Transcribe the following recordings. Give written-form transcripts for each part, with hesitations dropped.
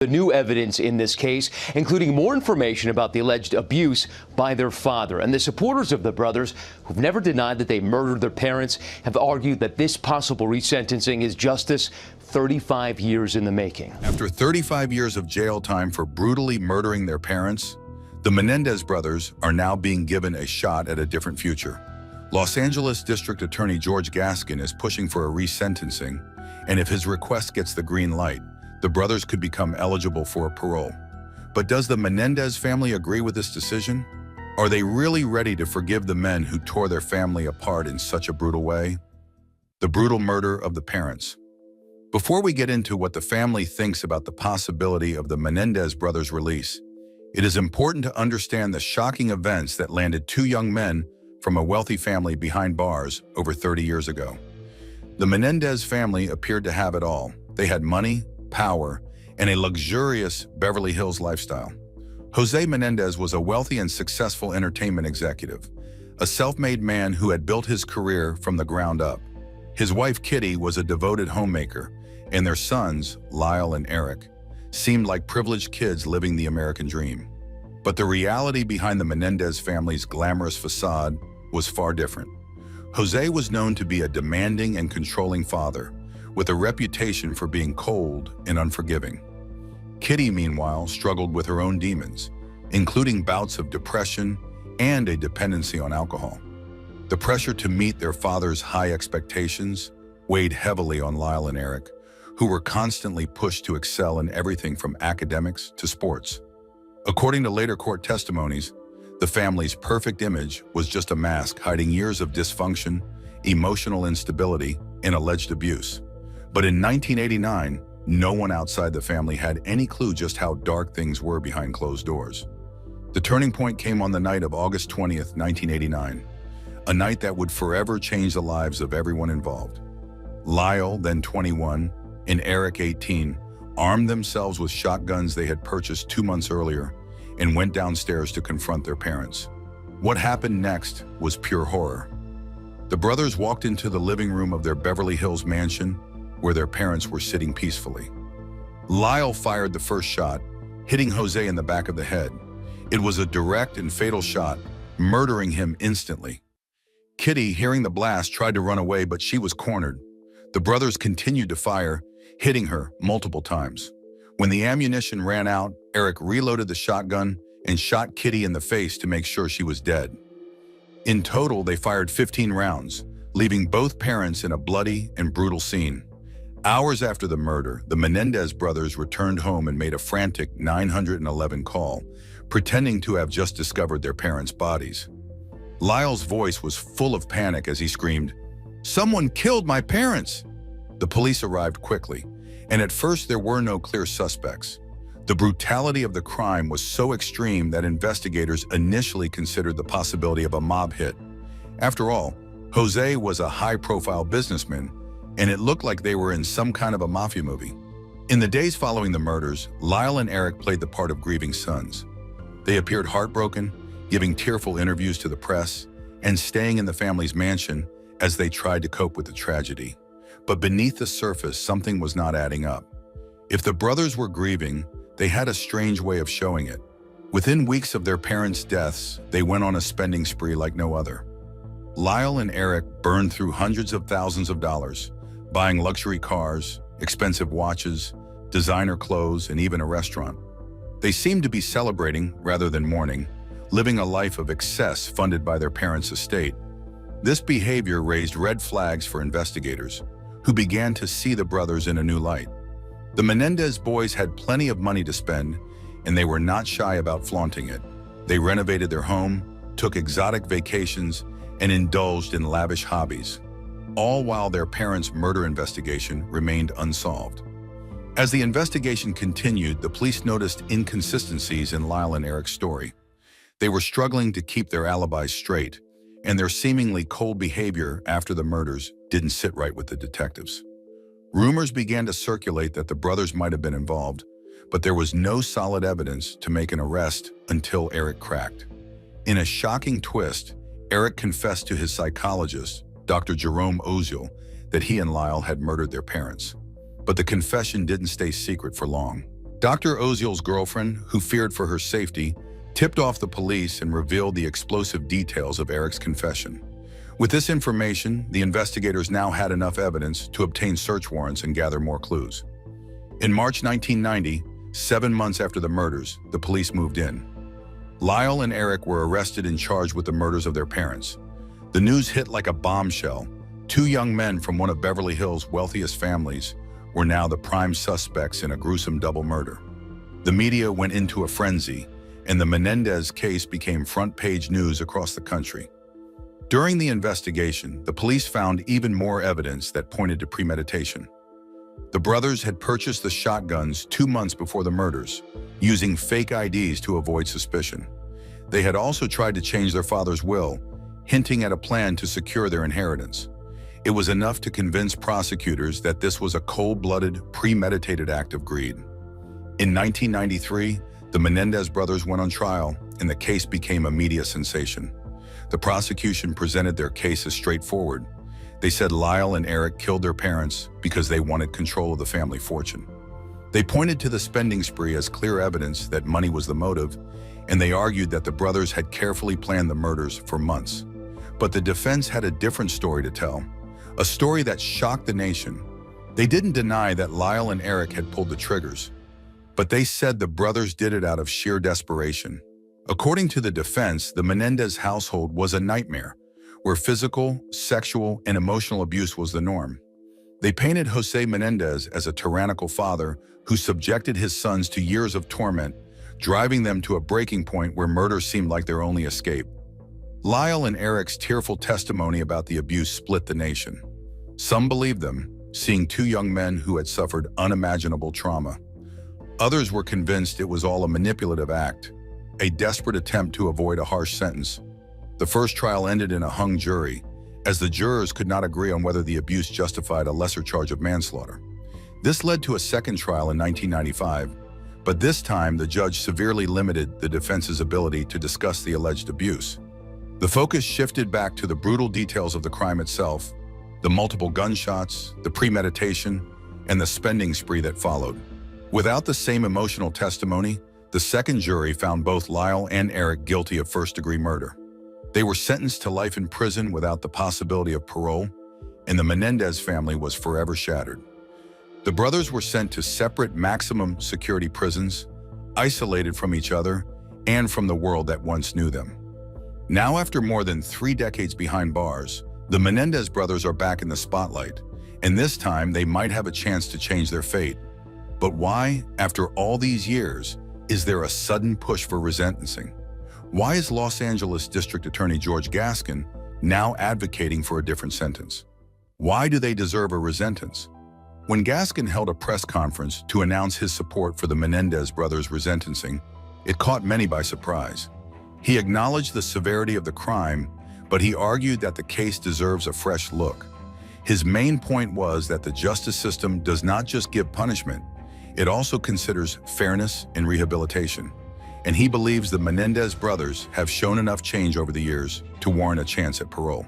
The new evidence in this case, including more information about the alleged abuse by their father. And the supporters of the brothers, who've never denied that they murdered their parents, have argued that this possible resentencing is justice 35 years in the making. After 35 years of jail time for brutally murdering their parents, the Menendez brothers are now being given a shot at a different future. Los Angeles District Attorney George Gascon is pushing for a resentencing, and if his request gets the green light, the brothers could become eligible for parole. But does the Menendez family agree with this decision? Are they really ready to forgive the men who tore their family apart in such a brutal way? The brutal murder of the parents. Before we get into what the family thinks about the possibility of the Menendez brothers' release, it is important to understand the shocking events that landed two young men from a wealthy family behind bars over 30 years ago. The Menendez family appeared to have it all. They had money, power, and a luxurious Beverly Hills lifestyle. Jose Menendez was a wealthy and successful entertainment executive, a self-made man who had built his career from the ground up. His wife, Kitty, was a devoted homemaker, and their sons, Lyle and Eric, seemed like privileged kids living the American dream. But the reality behind the Menendez family's glamorous facade was far different. Jose was known to be a demanding and controlling father, with a reputation for being cold and unforgiving. Kitty, meanwhile, struggled with her own demons, including bouts of depression and a dependency on alcohol. The pressure to meet their father's high expectations weighed heavily on Lyle and Eric, who were constantly pushed to excel in everything from academics to sports. According to later court testimonies, the family's perfect image was just a mask hiding years of dysfunction, emotional instability, and alleged abuse. But in 1989, no one outside the family had any clue just how dark things were behind closed doors. The turning point came on the night of August 20th, 1989, a night that would forever change the lives of everyone involved. Lyle, then 21, and Eric, 18, armed themselves with shotguns they had purchased 2 months earlier and went downstairs to confront their parents. What happened next was pure horror. The brothers walked into the living room of their Beverly Hills mansion, where their parents were sitting peacefully. Lyle fired the first shot, hitting Jose in the back of the head. It was a direct and fatal shot, murdering him instantly. Kitty, hearing the blast, tried to run away, but she was cornered. The brothers continued to fire, hitting her multiple times. When the ammunition ran out, Eric reloaded the shotgun and shot Kitty in the face to make sure she was dead. In total, they fired 15 rounds, leaving both parents in a bloody and brutal scene. Hours after the murder, the Menendez brothers returned home and made a frantic 911 call, pretending to have just discovered their parents' bodies. Lyle's voice was full of panic as he screamed, "Someone killed my parents!" The police arrived quickly, and at first there were no clear suspects. The brutality of the crime was so extreme that investigators initially considered the possibility of a mob hit. After all, Jose was a high-profile businessman, and it looked like they were in some kind of a mafia movie. In the days following the murders, Lyle and Eric played the part of grieving sons. They appeared heartbroken, giving tearful interviews to the press, and staying in the family's mansion as they tried to cope with the tragedy. But beneath the surface, something was not adding up. If the brothers were grieving, they had a strange way of showing it. Within weeks of their parents' deaths, they went on a spending spree like no other. Lyle and Eric burned through hundreds of thousands of dollars, buying luxury cars, expensive watches, designer clothes, and even a restaurant. They seemed to be celebrating rather than mourning, living a life of excess funded by their parents' estate. This behavior raised red flags for investigators, who began to see the brothers in a new light. The Menendez boys had plenty of money to spend, and they were not shy about flaunting it. They renovated their home, took exotic vacations, and indulged in lavish hobbies, all while their parents' murder investigation remained unsolved. As the investigation continued, the police noticed inconsistencies in Lyle and Eric's story. They were struggling to keep their alibis straight, and their seemingly cold behavior after the murders didn't sit right with the detectives. Rumors began to circulate that the brothers might have been involved, but there was no solid evidence to make an arrest until Eric cracked. In a shocking twist, Eric confessed to his psychologist, Dr. Jerome Oziel, that he and Lyle had murdered their parents. But the confession didn't stay secret for long. Dr. Oziel's girlfriend, who feared for her safety, tipped off the police and revealed the explosive details of Eric's confession. With this information, the investigators now had enough evidence to obtain search warrants and gather more clues. In March 1990, 7 months after the murders, the police moved in. Lyle and Eric were arrested and charged with the murders of their parents. The news hit like a bombshell. 2 young men from one of Beverly Hills' wealthiest families were now the prime suspects in a gruesome double murder. The media went into a frenzy, and the Menendez case became front-page news across the country. During the investigation, the police found even more evidence that pointed to premeditation. The brothers had purchased the shotguns 2 months before the murders, using fake IDs to avoid suspicion. They had also tried to change their father's will, hinting at a plan to secure their inheritance. It was enough to convince prosecutors that this was a cold-blooded, premeditated act of greed. In 1993, the Menendez brothers went on trial, and the case became a media sensation. The prosecution presented their case as straightforward. They said Lyle and Eric killed their parents because they wanted control of the family fortune. They pointed to the spending spree as clear evidence that money was the motive, and they argued that the brothers had carefully planned the murders for months. But the defense had a different story to tell, a story that shocked the nation. They didn't deny that Lyle and Eric had pulled the triggers, but they said the brothers did it out of sheer desperation. According to the defense, the Menendez household was a nightmare, where physical, sexual, and emotional abuse was the norm. They painted Jose Menendez as a tyrannical father who subjected his sons to years of torment, driving them to a breaking point where murder seemed like their only escape. Lyle and Eric's tearful testimony about the abuse split the nation. Some believed them, seeing 2 young men who had suffered unimaginable trauma. Others were convinced it was all a manipulative act, a desperate attempt to avoid a harsh sentence. The first trial ended in a hung jury, as the jurors could not agree on whether the abuse justified a lesser charge of manslaughter. This led to a second trial in 1995, but this time the judge severely limited the defense's ability to discuss the alleged abuse. The focus shifted back to the brutal details of the crime itself, the multiple gunshots, the premeditation, and the spending spree that followed. Without the same emotional testimony, the second jury found both Lyle and Eric guilty of first-degree murder. They were sentenced to life in prison without the possibility of parole, and the Menendez family was forever shattered. The brothers were sent to separate maximum security prisons, isolated from each other and from the world that once knew them. Now, after more than 3 decades behind bars, the Menendez brothers are back in the spotlight, and this time they might have a chance to change their fate. But why, after all these years, is there a sudden push for resentencing? Why is Los Angeles District Attorney George Gascon now advocating for a different sentence? Why do they deserve a resentence? When Gascon held a press conference to announce his support for the Menendez brothers' resentencing, it caught many by surprise. He acknowledged the severity of the crime, but he argued that the case deserves a fresh look. His main point was that the justice system does not just give punishment, it also considers fairness and rehabilitation. And he believes the Menendez brothers have shown enough change over the years to warrant a chance at parole.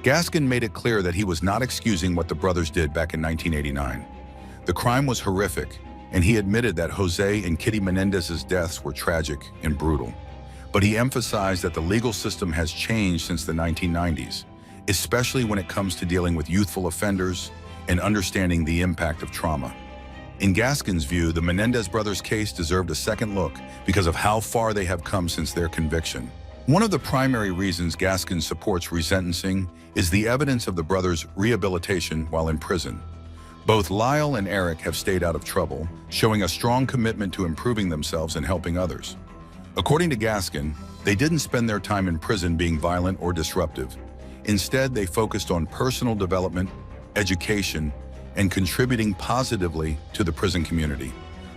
Gascon made it clear that he was not excusing what the brothers did back in 1989. The crime was horrific, and he admitted that Jose and Kitty Menendez's deaths were tragic and brutal. But he emphasized that the legal system has changed since the 1990s, especially when it comes to dealing with youthful offenders and understanding the impact of trauma. In Gascon's view, the Menendez brothers' case deserved a second look because of how far they have come since their conviction. One of the primary reasons Gascon supports resentencing is the evidence of the brothers' rehabilitation while in prison. Both Lyle and Eric have stayed out of trouble, showing a strong commitment to improving themselves and helping others. According to Gascon, they didn't spend their time in prison being violent or disruptive. Instead, they focused on personal development, education, and contributing positively to the prison community.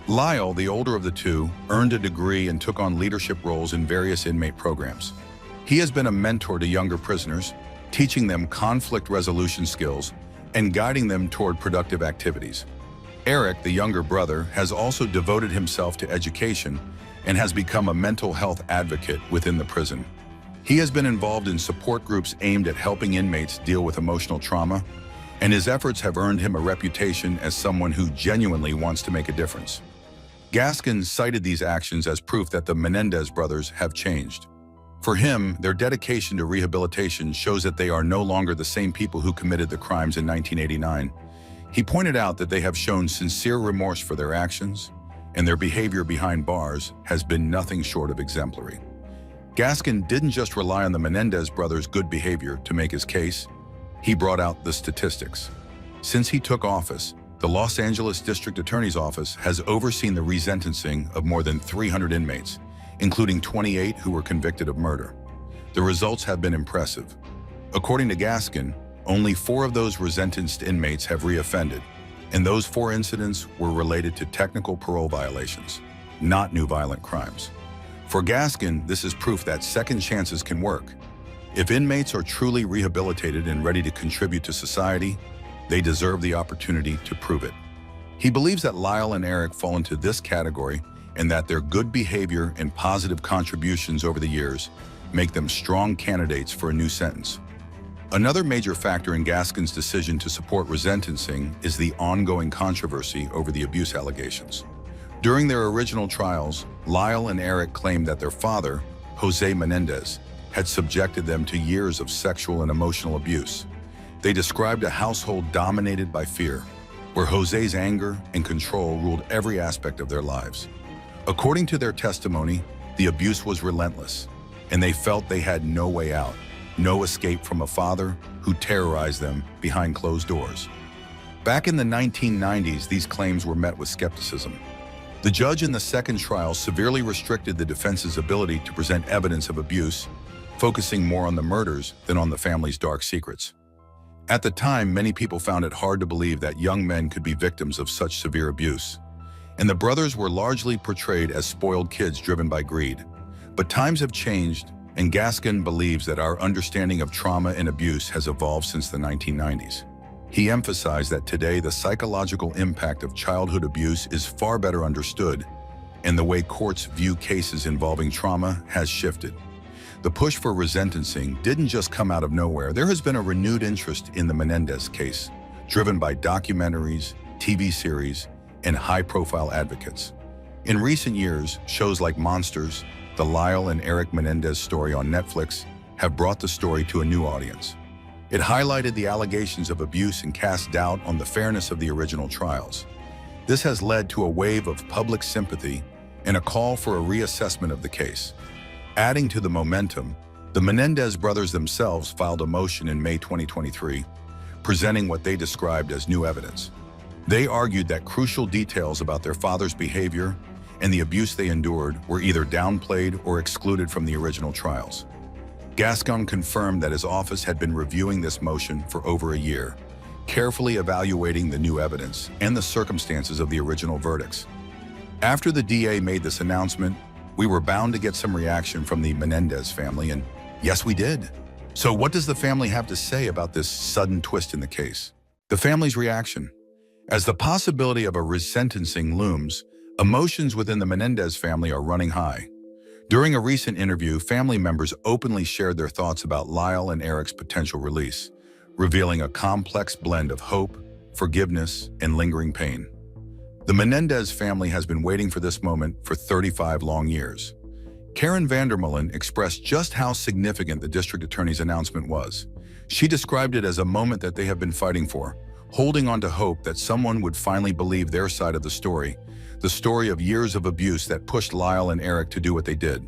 Lyle, the older of the two, earned a degree and took on leadership roles in various inmate programs. He has been a mentor to younger prisoners, teaching them conflict resolution skills and guiding them toward productive activities. Eric, the younger brother, has also devoted himself to education and has become a mental health advocate within the prison. He has been involved in support groups aimed at helping inmates deal with emotional trauma, and his efforts have earned him a reputation as someone who genuinely wants to make a difference. Gascon cited these actions as proof that the Menendez brothers have changed. For him, their dedication to rehabilitation shows that they are no longer the same people who committed the crimes in 1989. He pointed out that they have shown sincere remorse for their actions, and their behavior behind bars has been nothing short of exemplary. Gascon didn't just rely on the Menendez brothers' good behavior to make his case, he brought out the statistics. Since he took office, the Los Angeles District Attorney's Office has overseen the resentencing of more than 300 inmates, including 28 who were convicted of murder. The results have been impressive. According to Gascon, only 4 of those resentenced inmates have reoffended, and those 4 incidents were related to technical parole violations, not new violent crimes. For Gascon, this is proof that second chances can work. If inmates are truly rehabilitated and ready to contribute to society, they deserve the opportunity to prove it. He believes that Lyle and Eric fall into this category and that their good behavior and positive contributions over the years make them strong candidates for a new sentence. Another major factor in Gascon's decision to support resentencing is the ongoing controversy over the abuse allegations. During their original trials, Lyle and Eric claimed that their father, Jose Menendez, had subjected them to years of sexual and emotional abuse. They described a household dominated by fear, where Jose's anger and control ruled every aspect of their lives. According to their testimony, the abuse was relentless, and they felt they had no way out, no escape from a father who terrorized them behind closed doors. Back in the 1990s, these claims were met with skepticism. The judge in the second trial severely restricted the defense's ability to present evidence of abuse, focusing more on the murders than on the family's dark secrets. At the time, many people found it hard to believe that young men could be victims of such severe abuse, and the brothers were largely portrayed as spoiled kids driven by greed. But times have changed, and Gascon believes that our understanding of trauma and abuse has evolved since the 1990s. He emphasized that today the psychological impact of childhood abuse is far better understood, and the way courts view cases involving trauma has shifted. The push for resentencing didn't just come out of nowhere. There has been a renewed interest in the Menendez case, driven by documentaries, TV series, and high-profile advocates. In recent years, shows like Monsters, the Lyle and Eric Menendez story on Netflix, have brought the story to a new audience. It highlighted the allegations of abuse and cast doubt on the fairness of the original trials. This has led to a wave of public sympathy and a call for a reassessment of the case. Adding to the momentum, the Menendez brothers themselves filed a motion in May 2023, presenting what they described as new evidence. They argued that crucial details about their father's behavior and the abuse they endured were either downplayed or excluded from the original trials. Gascon confirmed that his office had been reviewing this motion for over a year, carefully evaluating the new evidence and the circumstances of the original verdicts. After the DA made this announcement, we were bound to get some reaction from the Menendez family, and yes, we did. So what does the family have to say about this sudden twist in the case? The family's reaction. As the possibility of a resentencing looms, emotions within the Menendez family are running high. During a recent interview, family members openly shared their thoughts about Lyle and Eric's potential release, revealing a complex blend of hope, forgiveness, and lingering pain. The Menendez family has been waiting for this moment for 35 long years. Karen Vandermeulen expressed just how significant the district attorney's announcement was. She described it as a moment that they have been fighting for, holding on to hope that someone would finally believe their side of the story of years of abuse that pushed Lyle and Eric to do what they did.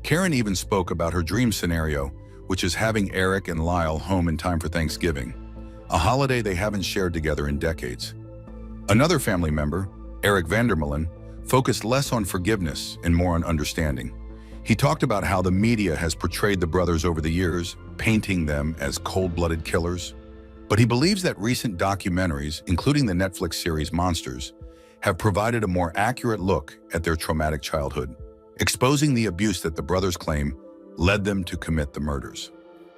Karen even spoke about her dream scenario, which is having Eric and Lyle home in time for Thanksgiving, a holiday they haven't shared together in decades. Another family member, Eric Vandermeulen, focused less on forgiveness and more on understanding. He talked about how the media has portrayed the brothers over the years, painting them as cold-blooded killers. But he believes that recent documentaries, including the Netflix series Monsters, have provided a more accurate look at their traumatic childhood, exposing the abuse that the brothers claim led them to commit the murders.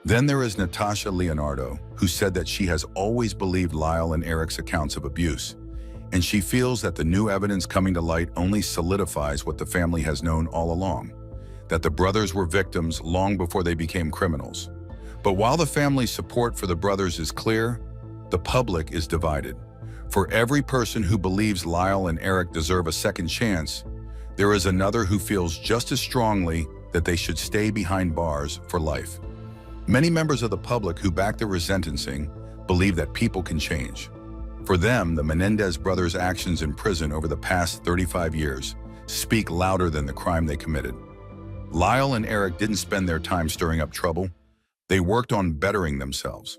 Then there is Natasha Leonardo, who said that she has always believed Lyle and Eric's accounts of abuse, and she feels that the new evidence coming to light only solidifies what the family has known all along, that the brothers were victims long before they became criminals. But while the family's support for the brothers is clear, the public is divided. For every person who believes Lyle and Eric deserve a second chance, there is another who feels just as strongly that they should stay behind bars for life. Many members of the public who back the resentencing believe that people can change. For them, the Menendez brothers' actions in prison over the past 35 years speak louder than the crime they committed. Lyle and Eric didn't spend their time stirring up trouble. They worked on bettering themselves.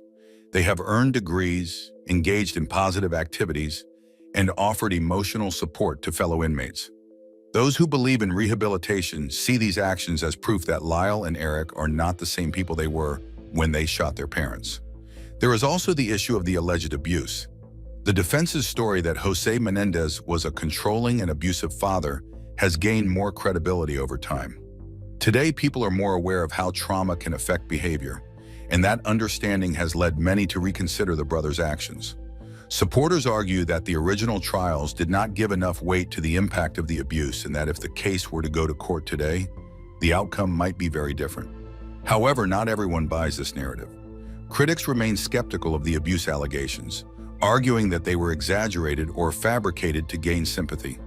They have earned degrees, engaged in positive activities, and offered emotional support to fellow inmates. Those who believe in rehabilitation see these actions as proof that Lyle and Eric are not the same people they were when they shot their parents. There is also the issue of the alleged abuse. The defense's story that Jose Menendez was a controlling and abusive father has gained more credibility over time. Today, people are more aware of how trauma can affect behavior, and that understanding has led many to reconsider the brothers' actions. Supporters argue that the original trials did not give enough weight to the impact of the abuse, and that if the case were to go to court today, the outcome might be very different. However, not everyone buys this narrative. Critics remain skeptical of the abuse allegations, arguing that they were exaggerated or fabricated to gain sympathy.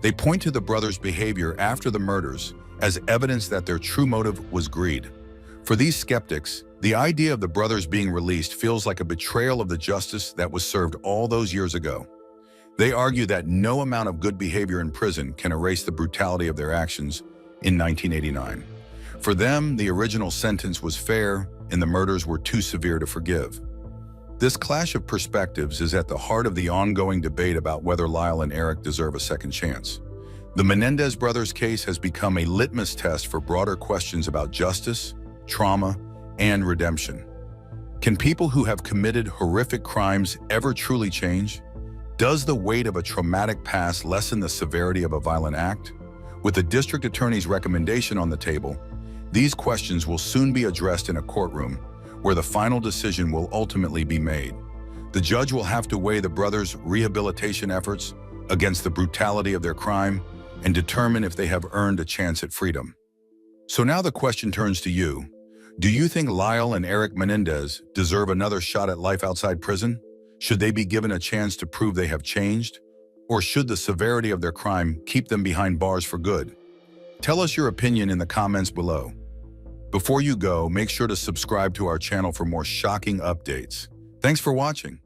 They point to the brothers' behavior after the murders as evidence that their true motive was greed. For these skeptics, the idea of the brothers being released feels like a betrayal of the justice that was served all those years ago. They argue that no amount of good behavior in prison can erase the brutality of their actions in 1989. For them, the original sentence was fair and the murders were too severe to forgive. This clash of perspectives is at the heart of the ongoing debate about whether Lyle and Eric deserve a second chance. The Menendez brothers' case has become a litmus test for broader questions about justice, trauma, and redemption. Can people who have committed horrific crimes ever truly change? Does the weight of a traumatic past lessen the severity of a violent act? With the district attorney's recommendation on the table, these questions will soon be addressed in a courtroom where the final decision will ultimately be made. The judge will have to weigh the brothers' rehabilitation efforts against the brutality of their crime and determine if they have earned a chance at freedom. So now the question turns to you. Do you think Lyle and Eric Menendez deserve another shot at life outside prison? Should they be given a chance to prove they have changed? Or should the severity of their crime keep them behind bars for good? Tell us your opinion in the comments below. Before you go, make sure to subscribe to our channel for more shocking updates. Thanks for watching.